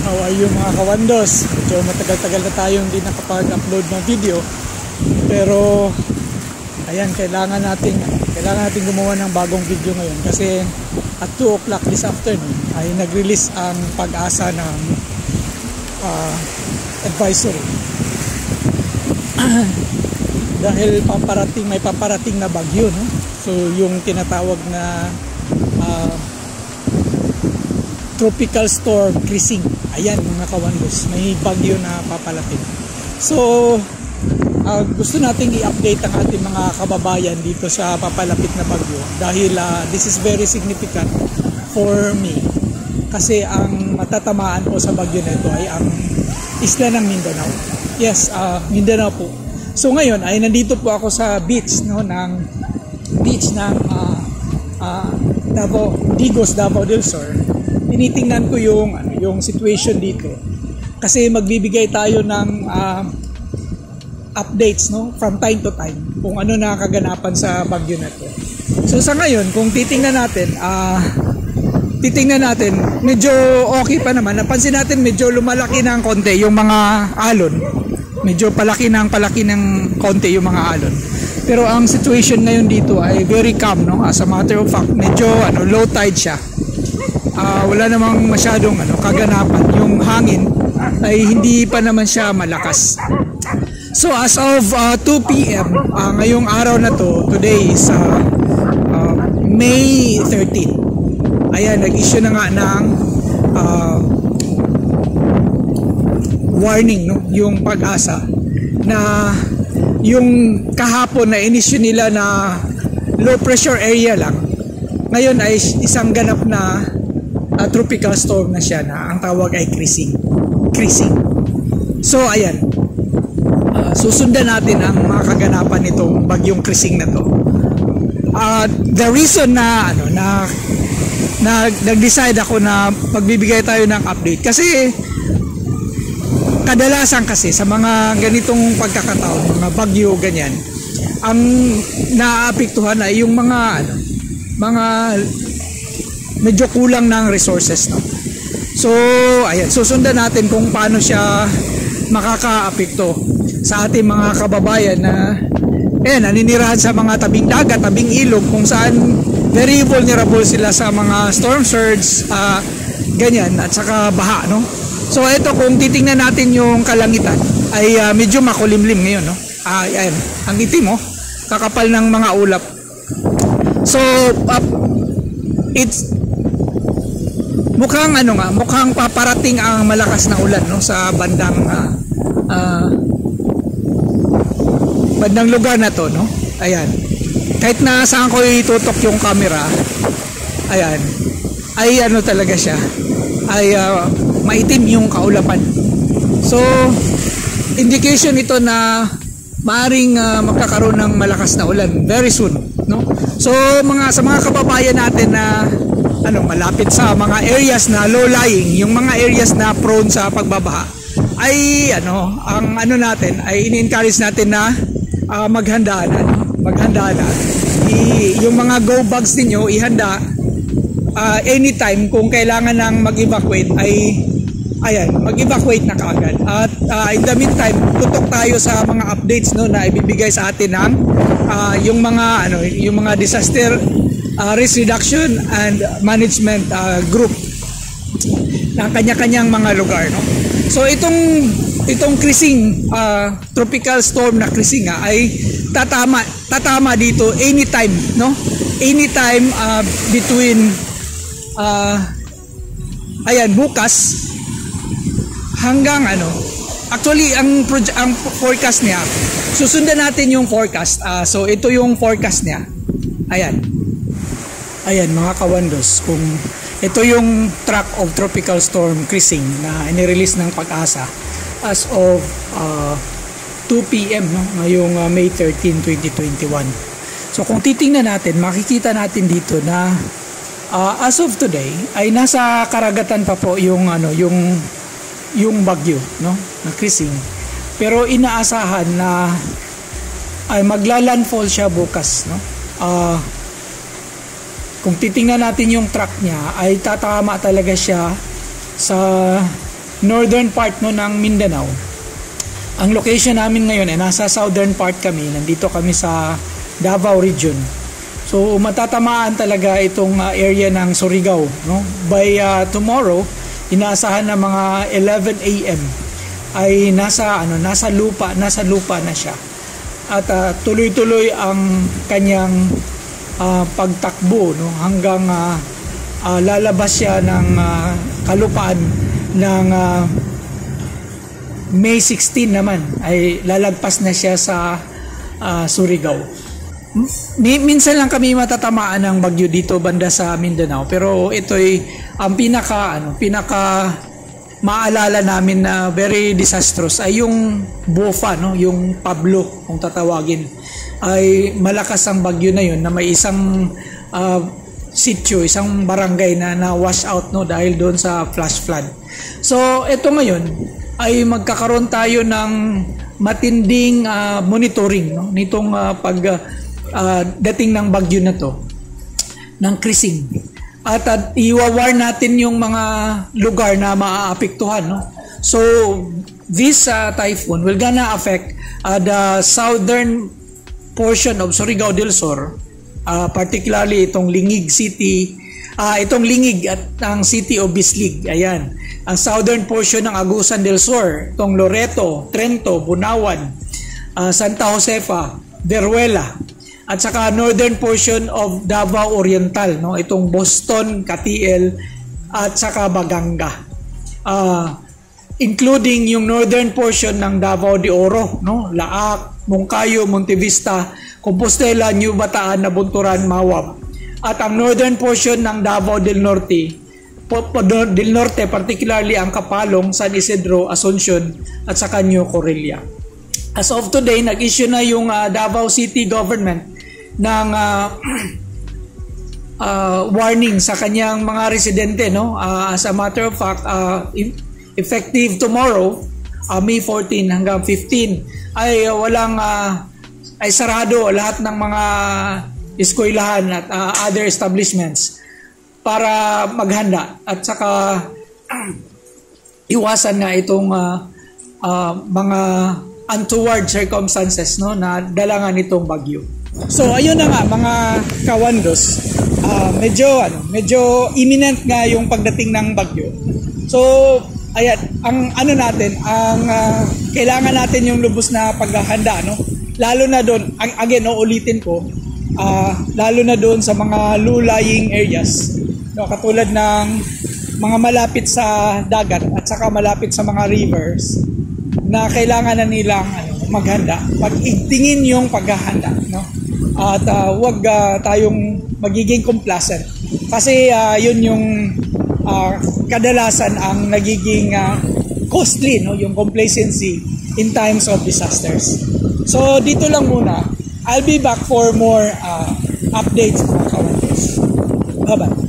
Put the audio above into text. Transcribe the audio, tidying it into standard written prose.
How are you mga kawandos? Medyo matagal-tagal na tayong hindi nakapag-upload ng video. Pero ayan, kailangan nating gumawa ng bagong video ngayon kasi at 2 o'clock this afternoon ay nag-release ang Pag-asa ng advisory. Dahil may paparating na bagyo, no? So yung tinatawag na Tropical Storm Krising. Ayan mga kawandos, may bagyo na papalapit. So gusto nating i-update ang ating mga kababayan dito sa papalapit na bagyo dahil this is very significant for me kasi ang matatamaan po sa bagyo na ito ay ang isla ng Mindanao. Yes, Mindanao po. So ngayon ay nandito po ako sa beach, no, ng Digos, Davao del Sur. Tinitingnan ko yung situation dito kasi magbibigay tayo ng updates, no, from time to time kung ano na kaganapan sa bagyo na to. So sa ngayon kung titingnan natin medyo okay pa naman. Napansin natin medyo lumalaki ng konti yung mga alon. Medyo palaki ng konti yung mga alon. Pero ang situation ngayon dito ay very calm, no? As a matter of fact, medyo low tide siya. Wala namang masyadong kaganapan. Yung hangin ay hindi pa naman siya malakas. So as of 2 PM, ngayong araw na to, today is May 13. Ayan, nag-issue na nga ng warning, no, yung Pag-asa na yung kahapon na inisyu nila na low pressure area lang, ngayon ay isang ganap na tropical storm na siya na ang tawag ay Krising. So ayan, susundan natin ang mga kaganapan nitong bagyong Krising na to. The reason na nag-decide ako na pagbibigay tayo ng update kasi kadalasan kasi sa mga ganitong pagkakataon, mga bagyo ganyan, ang naapektuhan ay yung mga medyo kulang ng resources, no? So ayan, susundan natin kung paano siya makakaapekto sa ating mga kababayan na naninirahan sa mga tabing dagat, tabing ilog, kung saan very vulnerable sila sa mga storm surge, ganyan, at saka baha, no? So ito, kung titingnan natin yung kalangitan ay medyo makulimlim ngayon, no? Ayan, ang itim, kakapal ng mga ulap. So it's mukhang paparating ang malakas na ulan, no, sa bandang lugar na to, no? Ayan. Kahit na saan ko itutok yung camera, ayan, ay talaga siya, ay maitim yung kaulapan. So indication ito na maaring magkakaroon ng malakas na ulan very soon, no? So sa mga kababayan natin na malapit sa mga areas na low lying, yung mga areas na prone sa pagbabaha, ay ang natin ay ini-encourage natin na maghanda na. Yung mga go bags niyo ihanda anytime kung kailangan ng mag-evacuate ay mag-evacuate na kaagad. At in the meantime, tutok tayo sa mga updates, no, na ibibigay sa atin ng yung mga disaster risk reduction and management group ng kanya-kanyang mga lugar, no. So itong Krising, tropical storm na Krising ay tatama dito anytime, no? Anytime between bukas hanggang actually ang forecast niya, susundan natin yung forecast. So ito yung forecast niya. Ayan mga kawandos, kung ito yung track of tropical storm Krising na inirelease ng Pag-asa as of 2 PM, no, ngayong May 13, 2021. So kung titingnan natin, makikita natin dito na as of today ay nasa karagatan pa po yung bagyo, no, na Krising. Pero inaasahan na ay maglalandfall siya bukas, no. Kung titingnan natin yung track niya ay tatama talaga siya sa northern part no ng Mindanao. Ang location namin ngayon ay nasa southern part kami. Nandito kami sa Davao region. So matatamaan talaga itong area ng Surigao, no? By tomorrow, inaasahan na mga 11 AM ay nasa lupa na siya. At tuloy-tuloy ang kanyang pagtakbo, no, hanggang lalabas siya ng kalupaan ng May 16 naman ay lalagpas na siya sa Surigao. Minsan lang kami matatamaan ng bagyo dito banda sa Mindanao, pero ito'y ang pinaka maalala namin na very disastrous ay yung Bofa, no, yung Pablo kung tatawagin. Ay malakas ang bagyo na yun na may isang sitio, isang barangay na wash out, no, dahil doon sa flash flood. So ito ngayon ay magkakaroon tayo ng matinding monitoring, no, nitong dating ng bagyo na to, ng krising. At iwa-warn natin yung mga lugar na maaapektuhan, no? So this typhoon will gonna affect the southern portion of Surigao del Sur, particularly itong Lingig City, itong Lingig at ang City of Bislig. Ayan, ang southern portion ng Agusan del Sur, itong Loreto, Trento, Bunawan, Santa Josefa, Veruela, at saka northern portion of Davao Oriental, no, itong Boston, Katiel, at saka Baganga, including yung northern portion ng Davao de Oro, no, Laak, Moncayo, Montevista, Compostela, New Bataan, Nabunturan, Mawab, at ang northern portion ng Davao del Norte, particularly ang Kapalong, San Isidro, Asuncion, at saka New Correlia. As of today, nag-issue na yung Davao City Government ng warning sa kanyang mga residente, no? As a matter of fact, effective tomorrow, May 14 hanggang 15, ay ay sarado lahat ng mga eskwelahan at other establishments para maghanda at saka iwasan na itong mga untoward circumstances, no, na dalangan nitong bagyo. So ayun na nga mga kawandos, medyo imminent nga yung pagdating ng bagyo. So ayan, ang kailangan natin yung lubos na paghahanda, no? Lalo na doon, again, no, ulitin ko, lalo na doon sa mga low-lying areas, no, katulad ng mga malapit sa dagat at saka malapit sa mga rivers, na kailangan na nilang maghanda, pag-igtingin yung paghahanda, no? At wag tayong magiging complacent, kasi yun yung kadalasan ang nagiging costly, no, yung complacency in times of disasters. So dito lang muna, I'll be back for more updates, mga kawandos. Bye-bye.